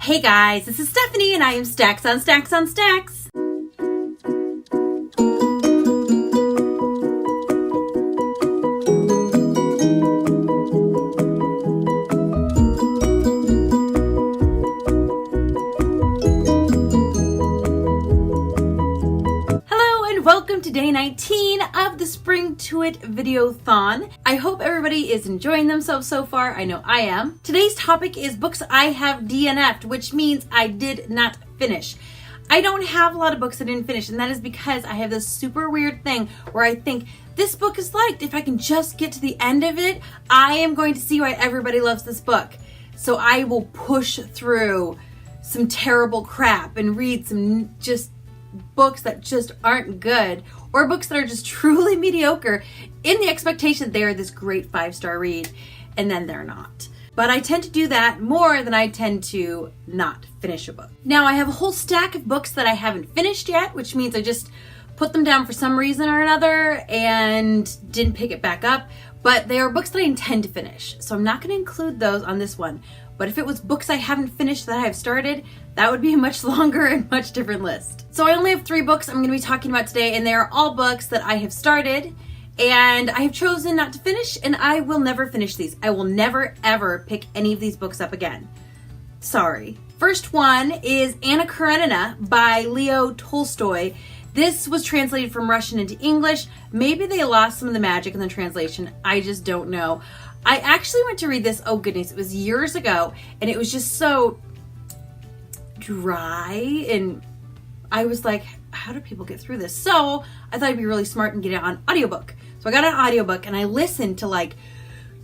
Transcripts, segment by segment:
Hey guys, this is Stephanie and I am Stacks on Stacks on Stacks. Welcome to day 19 of the Spring To It Videothon. I hope everybody is enjoying themselves so far. I know I am. Today's topic is books I have DNF'd, which means I did not finish. I don't have a lot of books I didn't finish, and that is because I have this super weird thing where I think this book is liked. If I can just get to the end of it, I am going to see why everybody loves this book. So I will push through some terrible crap and read some just books that just aren't good, or books that are just truly mediocre in the expectation that they are this great 5-star read, and then they're not. But I tend to do that more than I tend to not finish a book. Now I have a whole stack of books that I haven't finished yet, which means I just put them down for some reason or another and didn't pick it back up, but they are books that I intend to finish. So I'm not going to include those on this one. But if it was books I haven't finished that I have started, that would be a much longer and much different list. So I only have 3 books I'm going to be talking about today, and they are all books that I have started and I have chosen not to finish, and I will never finish these. I will never ever pick any of these books up again. Sorry. First one is Anna Karenina by Leo Tolstoy. This was translated from Russian into English. Maybe they lost some of the magic in the translation. I just don't know. I actually went to read this, oh goodness, it was years ago, and it was just so dry, and I was like, how do people get through this? So I thought I'd be really smart and get it on audiobook. So I got an audiobook and I listened to like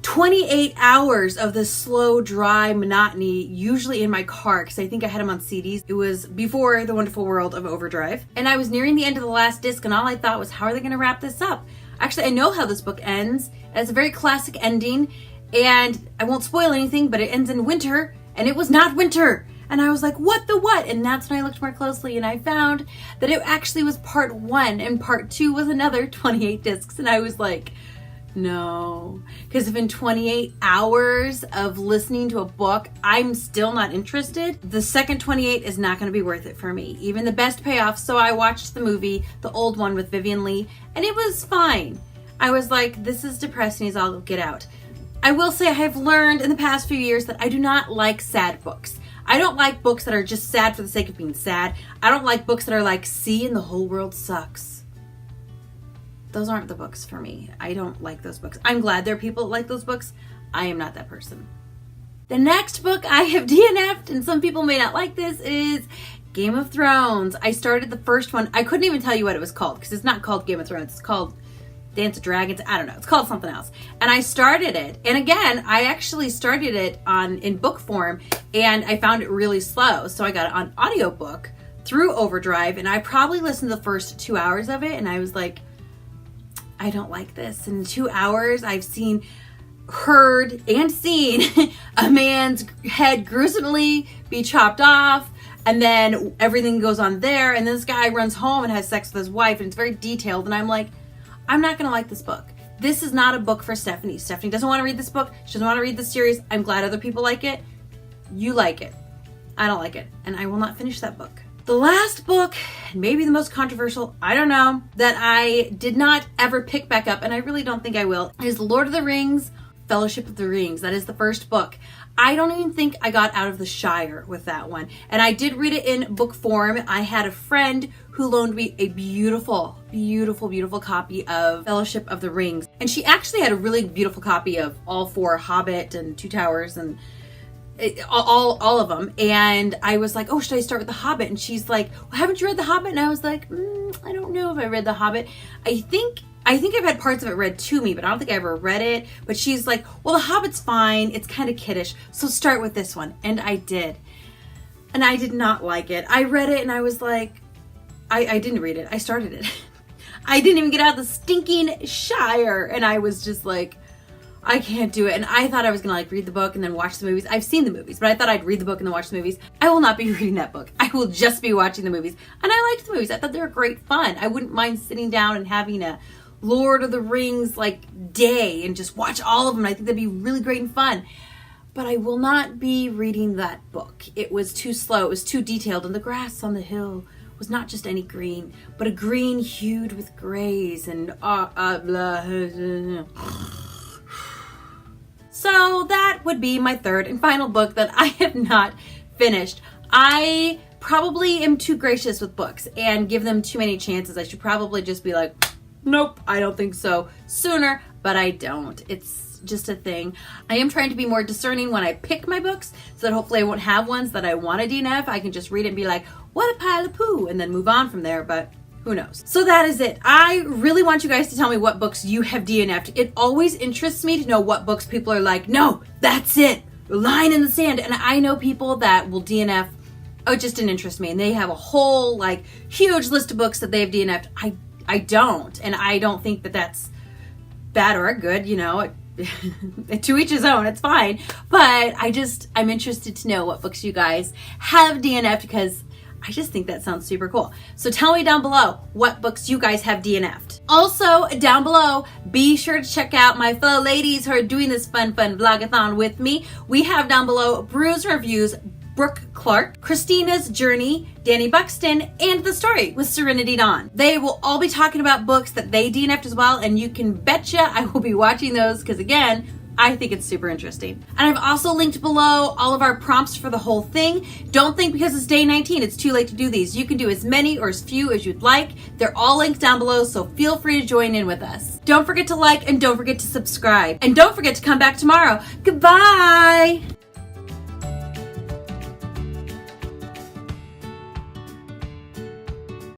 28 hours of this slow, dry monotony, usually in my car, because I think I had them on CDs. It was before The Wonderful World of Overdrive. And I was nearing the end of the last disc, and all I thought was, how are they going to wrap this up? Actually, I know how this book ends. It's a very classic ending, and I won't spoil anything, but it ends in winter, and it was not winter. And I was like, what the what? And that's when I looked more closely, and I found that it actually was part 1, and part 2 was another 28 discs. And I was like, no. Because if in 28 hours of listening to a book, I'm still not interested, the second 28 is not going to be worth it for me. Even the best payoff. So I watched the movie, the old one with Vivian Leigh, and it was fine. I was like, this is depressing as all get out. I will say I have learned in the past few years that I do not like sad books. I don't like books that are just sad for the sake of being sad. I don't like books that are like, see, and the whole world sucks. Those aren't the books for me. I don't like those books. I'm glad there are people that like those books. I am not that person. The next book I have DNF'd, and some people may not like this, is Game of Thrones. I started the first one. I couldn't even tell you what it was called, because it's not called Game of Thrones. It's called Dance of Dragons. I don't know. It's called something else. And I started it. And again, I actually started it in book form, and I found it really slow. So I got it on audiobook through Overdrive, and I probably listened to the first 2 hours of it, and I was like, I don't like this. In 2 hours, I've heard and seen a man's head gruesomely be chopped off, and then everything goes on there, and this guy runs home and has sex with his wife, and it's very detailed, and I'm like, I'm not gonna like this book. This is not a book for Stephanie. Stephanie doesn't want to read this book. She doesn't want to read this series. I'm glad other people like it. You like it. I don't like it, and I will not finish that book. The last book, maybe the most controversial, I don't know, that I did not ever pick back up, and I really don't think I will, is Lord of the Rings, Fellowship of the Rings. That is the first book. I don't even think I got out of the Shire with that one. And I did read it in book form. I had a friend who loaned me a beautiful, beautiful, beautiful copy of Fellowship of the Rings. And she actually had a really beautiful copy of all 4, Hobbit and Two Towers and all of them. And I was like, oh, should I start with The Hobbit? And she's like, well, haven't you read The Hobbit? And I was like, I don't know if I read The Hobbit. I think I've had parts of it read to me, but I don't think I ever read it. But she's like, well, The Hobbit's fine. It's kind of kiddish. So start with this one. And I did. And I did not like it. I read it and I was like, I didn't read it. I started it. I didn't even get out of the stinking Shire. And I was just like, I can't do it. And I thought I was going to read the book and then watch the movies. I've seen the movies, but I thought I'd read the book and then watch the movies. I will not be reading that book. I will just be watching the movies. And I liked the movies. I thought they were great fun. I wouldn't mind sitting down and having a Lord of the Rings day and just watch all of them. I think that'd be really great and fun. but I will not be reading that book. It was too slow, it was too detailed, and the grass on the hill was not just any green, but a green hued with grays and blah. So that would be my third and final book that I have not finished. I probably am too gracious with books and give them too many chances. I should probably just be like, nope, I don't think so sooner, but I don't. It's just a thing. I am trying to be more discerning when I pick my books so that hopefully I won't have ones that I want to DNF. I can just read it and be like, what a pile of poo, and then move on from there, but who knows? So that is it. I really want you guys to tell me what books you have DNF'd. It always interests me to know what books people are like, no, that's it, line in the sand. And I know people that will DNF, oh, it just didn't interest me. And they have a whole like huge list of books that they've DNF'd. I don't. And I don't think that that's bad or good, you know, to each his own, it's fine. But I'm interested to know what books you guys have DNF'd because I just think that sounds super cool. So tell me down below what books you guys have DNF'd. Also, down below, be sure to check out my fellow ladies who are doing this fun vlogathon with me. We have down below Brews Reviews, Brooke Clark, Christina's Journey, Danny Buxton, and The Story with Serenity Dawn. They will all be talking about books that they DNF'd as well, and you can betcha I will be watching those because, again, I think it's super interesting. And I've also linked below all of our prompts for the whole thing. Don't think because it's day 19 it's too late to do these. You can do as many or as few as you'd like. They're all linked down below, so feel free to join in with us. Don't forget to like and don't forget to subscribe. And don't forget to come back tomorrow. Goodbye!